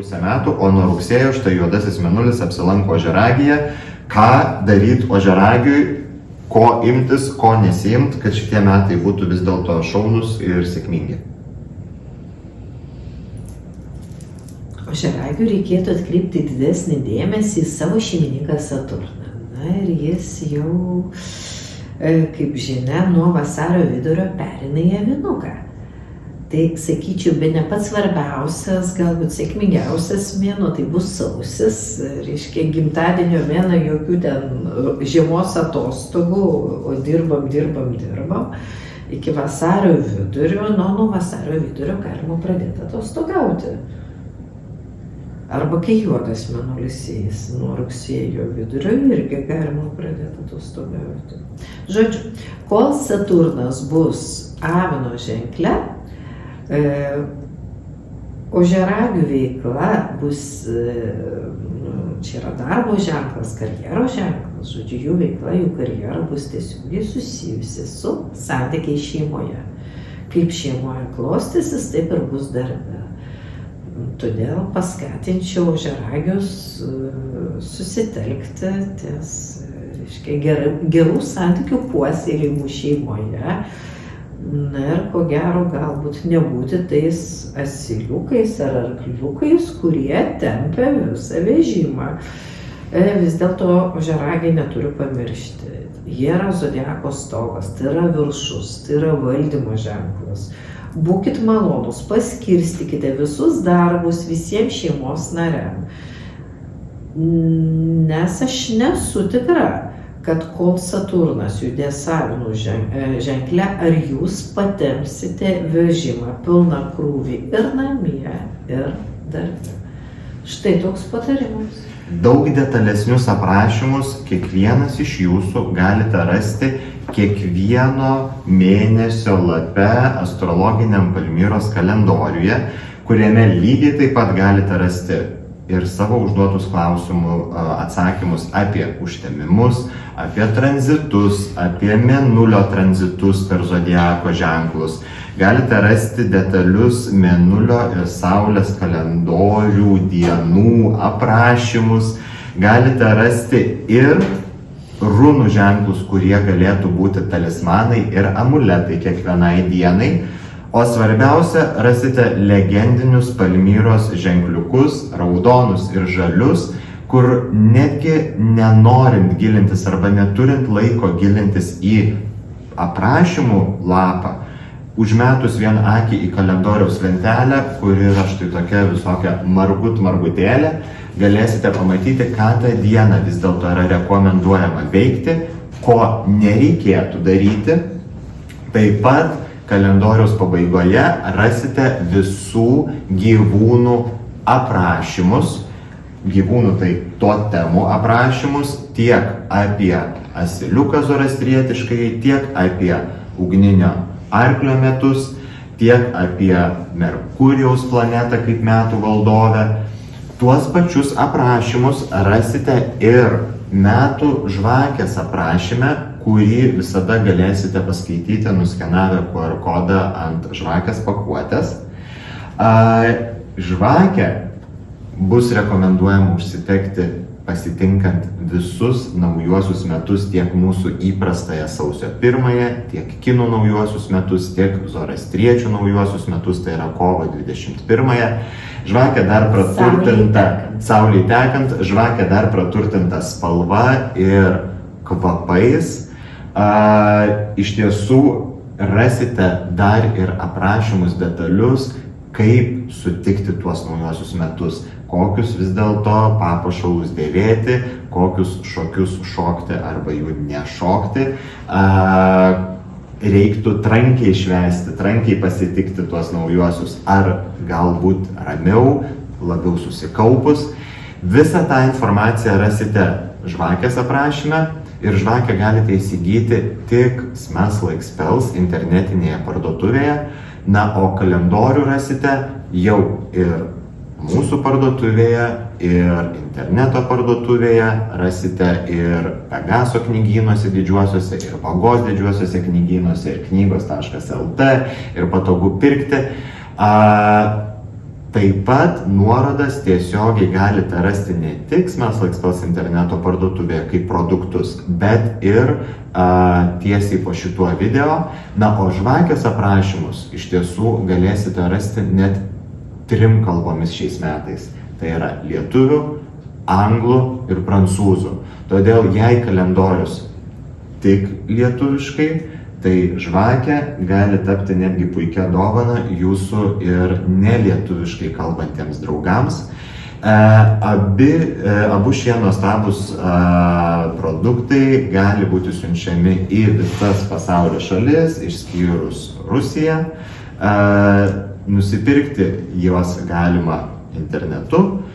pusę metų, o nuo rugsėjo štai juodasis mėnulis apsilanko ožiaragyje. Ką daryti ožiaragiui, ko imtis, ko nesiimt, kad šitie metai būtų vis dėlto šaunus ir sėkmingi? Ožiaragiui reikėtų atkreipti didesnį dėmesį į savo šeimininką Saturną. Na ir jis jau, kaip žinia, nuo vasario vidurio pereina į avinuką. Tai, sakyčiau, bene pats svarbiausias, galbūt sėkmingiausias mėnuo, tai bus sausis, reiškia gimtadienio mėnuo, jokių ten žiemos atostogų, o dirbam. Iki vasario vidurio, nuo vasario vidurio galima pradėti atostogauti. Arba kai juodas mėnulis eis, nuo rugsėjo vidurio irgi galima pradėti atostogauti. Žodžiu, kol Saturnas bus Avino ženkle, ožiaragių veikla bus, čia yra darbo ženklas, karjeros ženklas, žodžiu, jų veikla, jų karjera bus tiesiogiai susijusi su santykiais šeimoje. Kaip šeimoje klostysis, taip ir bus darbe. Todėl paskatinčiau ožiaragius susitelkti ties, reiškia, gerų santykių puoselėjimų šeimoje. Na ir ko gero galbūt nebūti tais asiliukais ar arkliukais, kurie tempia visą vežimą. Vis dėlto ožiaragiai neturi pamiršti. Jie yra zodiako stogas, tai yra viršus, tai yra valdymo ženklas. Būkit malonus, paskirstykite visus darbus visiems šeimos nariam. Nes aš nesu tikra, kad kol Saturnas judės Avino ženkle, ar jūs patempsite vežimą pilną krūvį ir namie, ir darbe. Štai toks patarimas. Daug detalesnius aprašymus kiekvienas iš jūsų galite rasti kiekvieno mėnesio lape astrologiniam Palmyros kalendoriuje, kuriame lygiai taip pat galite rasti ir savo užduotus klausimų atsakymus apie užtemimus, apie tranzitus, apie mėnulio tranzitus per zodiako ženklus. Galite rasti detalius mėnulio ir saulės kalendorių dienų aprašymus. Galite rasti ir runų ženklus, kurie galėtų būti talismanai ir amuletai kiekvienai dienai. O svarbiausia, rasite legendinius Palmyros ženkliukus, raudonus ir žalius, kur netgi nenorint gilintis arba neturint laiko gilintis į aprašymų lapą, užmetus vien akį į kalendoriaus lentelę, kuri yra štai tokia visokia margutėlė, galėsite pamatyti, ką tą dieną vis dėlto yra rekomenduojama veikti, ko nereikėtų daryti. Taip pat kalendoriaus pabaigoje rasite visų gyvūnų aprašymus, gyvūnų tai totemų aprašymus, tiek apie asiliuką zoroastrietiškai, tiek apie ugninio arklio metus, tiek apie Merkurijaus planetą kaip metų valdovę. Tuos pačius aprašymus rasite ir metų žvakės aprašyme, kurį visada galėsite paskaityti nuskenavę QR kodą ant žvakės pakuotės. Žvakę bus rekomenduojama užsitekti pasitinkant visus naujuosius metus, tiek mūsų įprastąją sausio 1-ąją, tiek kinų naujuosius metus, tiek zoroastriečių naujuosius metus, tai yra kovo 21-ąją. Žvakė dar praturtinta, saulei tekant, žvakė dar praturtinta spalva ir kvapais. Iš tiesų rasite dar ir aprašymus detalius, kaip sutikti tuos naujuosius metus, kokius vis dėlto papuošalus dėvėti, kokius šokius šokti arba jų nešokti. Reiktų trankiai švęsti, trankiai pasitikti tuos naujuosius, ar galbūt ramiau, labiau susikaupus. Visą tą informaciją rasite žvakės aprašyme ir žvakę galite įsigyti tik Smells Like Spells internetinėje parduotuvėje. Na, o kalendorių rasite jau ir mūsų parduotuvėje, ir interneto parduotuvėje, rasite ir Pegaso knygynuose didžiuosiuose, ir Vagos didžiuosiuose knygynuose, ir knygos.lt, ir patogu pirkti. Taip pat nuorodas tiesiogiai galite rasti ne tik Smells Like Spells interneto parduotuvėje kaip produktus, bet ir tiesiai po šituo video. Na, o žvakės aprašymus iš tiesų galėsite rasti net 3 kalbomis šiais metais. Tai yra lietuvių, anglų ir prancūzų. Todėl jei kalendorius tik lietuviškai, tai žvakė gali tapti netgi puikia dovana jūsų ir nelietuviškai kalbantiems draugams. Abu šie nuostabus produktai gali būti siunčiami į visas pasaulio šalis, išskyrus Rusiją. Nusipirkti juos galima internetu.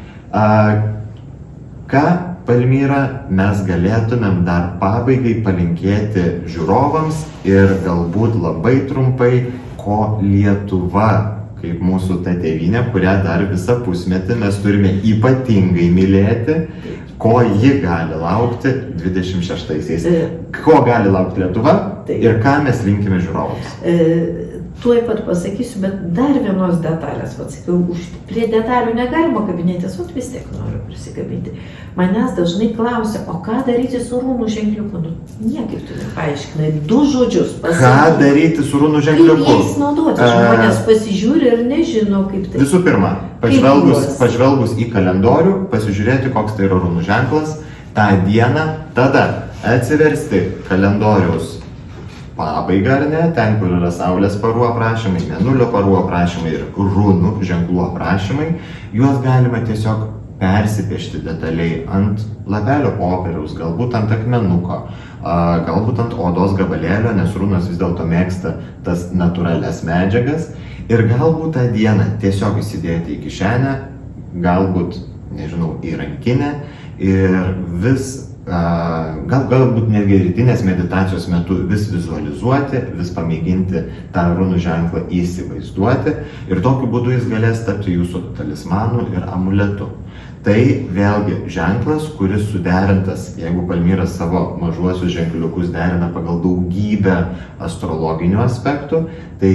Ką, Palmyra, mes galėtumėm dar pabaigai palinkėti žiūrovams ir galbūt labai trumpai, ko Lietuva, kaip mūsų ta tėvynė, kurią dar visą pusmetį mes turime ypatingai mylėti, ko ji gali laukti 26-aisiais. Ko gali laukti Lietuva ir ką mes linkime žiūrovams? Tuoj pat pasakysiu, bet dar vienos detalės, sakiau, prie detalių negalima kabinėtis, o vis tiek noriu prisikabinti. Manęs dažnai klausia, o ką daryti su rūnų ženkliuku? Niekaip tu nepaaiškinai, 2 žodžius pasakyti. Ką daryti su rūnų ženkliuku? Kaip jais naudoti? Žmonės pasižiūri ir nežino, kaip tai. Visų pirma, pažvelgus į kalendorių, pasižiūrėti, koks tai yra rūnų ženklas, tą dieną, tada atsiversti kalendoriaus pabaigą, ar ne, ten, kur yra saulės parų aprašymai, mėnulio parų aprašymai ir rūnų ženklų aprašymai, juos galima tiesiog persipiešti detaliai ant lapelio popieriaus, galbūt ant akmenuko, galbūt ant odos gabalėlio, nes rūnos vis dėlto mėgsta tas natūralias medžiagas, ir galbūt tą dieną tiesiog įsidėti į kišenę, galbūt, nežinau, į rankinę ir vis galbūt netgi rytinės meditacijos metu vis vizualizuoti, vis pamėginti tą rūnų ženklą įsivaizduoti ir tokiu būdu jis galės tapti jūsų talismanu ir amuletu. Tai vėlgi ženklas, kuris suderintas, jeigu Palmyra savo mažuosius ženkliukus derina pagal daugybę astrologinių aspektų, tai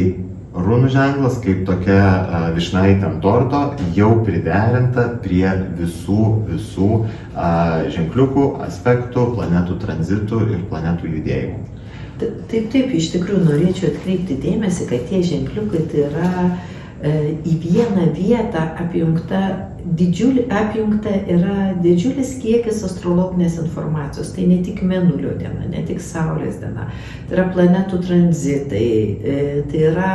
rūnų ženklas kaip tokia vyšnaitė ant torto jau priderinta prie visų ženkliukų, aspektų, planetų tranzitų ir planetų judėjimų. Taip, iš tikrųjų norėčiau atkreipti dėmesį, kad tie ženkliukai tai yra į vieną vietą apjungta yra didžiulis kiekis astrologinės informacijos. Tai ne tik mėnulio diena, ne tik saulės diena, tai yra planetų tranzitai, tai yra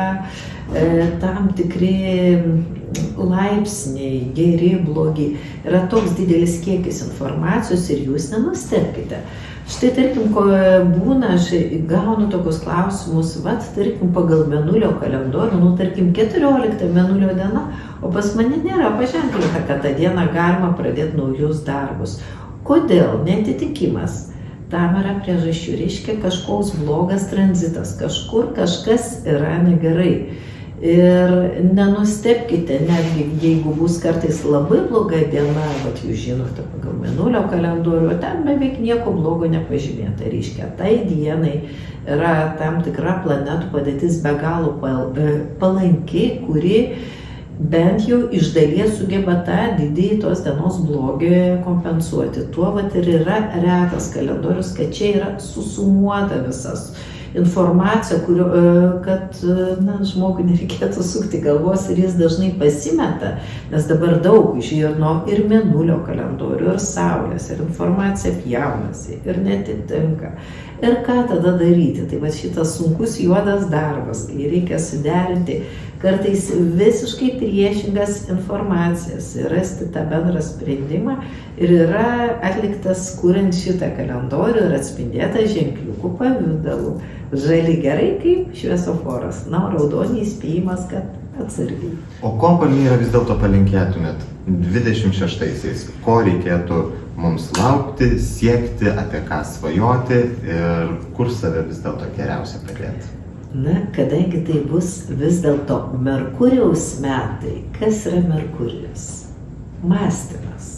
tam tikri laipsniai, geri, blogi. Yra toks didelis kiekis informacijos ir jūs nenustebkite. Štai, tarkim, ko būna, aš gaunu tokius klausimus, tarkim, pagal mėnulio kalendorių, tarkim, 14 mėnulio diena, o pas mane nėra paženklinta, kad tą dieną galima pradėti naujus darbus. Kodėl? Neatitikimas. Tam yra priežasčių, reiškia kažkoks blogas tranzitas, kažkur kažkas yra negerai. Ir nenustebkite, netgi jeigu bus kartais labai bloga diena, jūs žinote, pagal mėnulio kalendorių, ten beveik nieko blogo nepažymėta. Reiškia, tai dienai yra tam tikra planetų padėtis be galo palanki, kuri bent jau iš dalies sugeba tą didįjį tos dienos blogį kompensuoti. Tuo ir yra retas kalendorius, kad čia yra susumuota visas informacija, kad žmogui nereikėtų sukti galvos ir jis dažnai pasimeta, nes dabar daug žino ir mėnulio kalendorių, ir saulės, ir informacija pjaunasi, ir netitinka. Ir ką tada daryti? Tai šitas sunkus juodas darbas, kai reikia suderinti kartais visiškai priešingas informacijas ir rasti tą bendrą sprendimą ir yra atliktas kuriant šitą kalendorių ir atspindėta ženkliukų pavidalu. Žali gerai kaip šviesoforas, raudonį įspėjimas, kad atsargiai. O ko, Palmyra, vis dėlto palinkėtumėt 26-aisiais? Ko reikėtų mums laukti, siekti, apie ką svajoti ir kur save vis dėlto geriausia padėti? Kadangi tai bus vis dėlto Merkurijaus metai, kas yra Merkurijus? Mąstymas.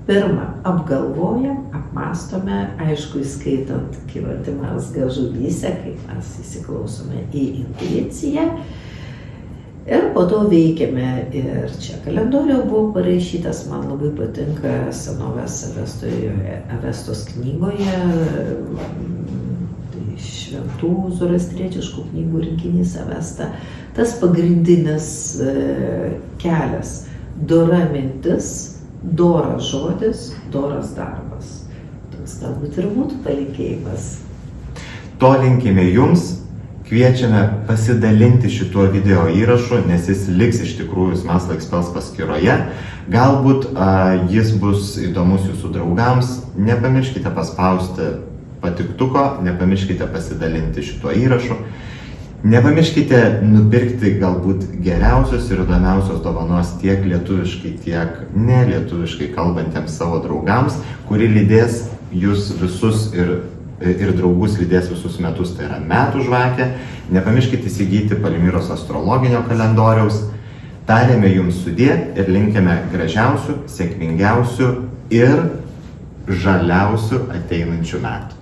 Pirma, apgalvojam, apmąstome, aišku, įskaitant kylantimas gažuvyse, kaip mes įsiklausome į intuiciją. Ir po to veikėme ir čia kalendoriuje buvo parašytas, man labai patinka senovės Avestos knygoje, tai šventų zoroastrietiškų knygų rinkinys Avesta, tas pagrindinis kelias – dora mintis, doras žodis, doras darbas. Toks galbūt ir būtų palinkėjimas. To linkime jums. Kviečiame pasidalinti šituo video įrašu, nes jis liks iš tikrųjų Smells Like Spells paskyroje. Galbūt jis bus įdomus jūsų draugams. Nepamirškite paspausti patiktuko, nepamirškite pasidalinti šituo įrašu. Nepamirškite nupirkti galbūt geriausios ir įdomiausios dovanos tiek lietuviškai, tiek nelietuviškai kalbantiems savo draugams, kuri lydės jūs visus ir draugus lydės visus metus, tai yra metų žvakė. Nepamirškite įsigyti Palmyros astrologinio kalendoriaus. Tariame jums sudie ir linkime gražiausių, sėkmingiausių ir žaliausių ateinančių metų.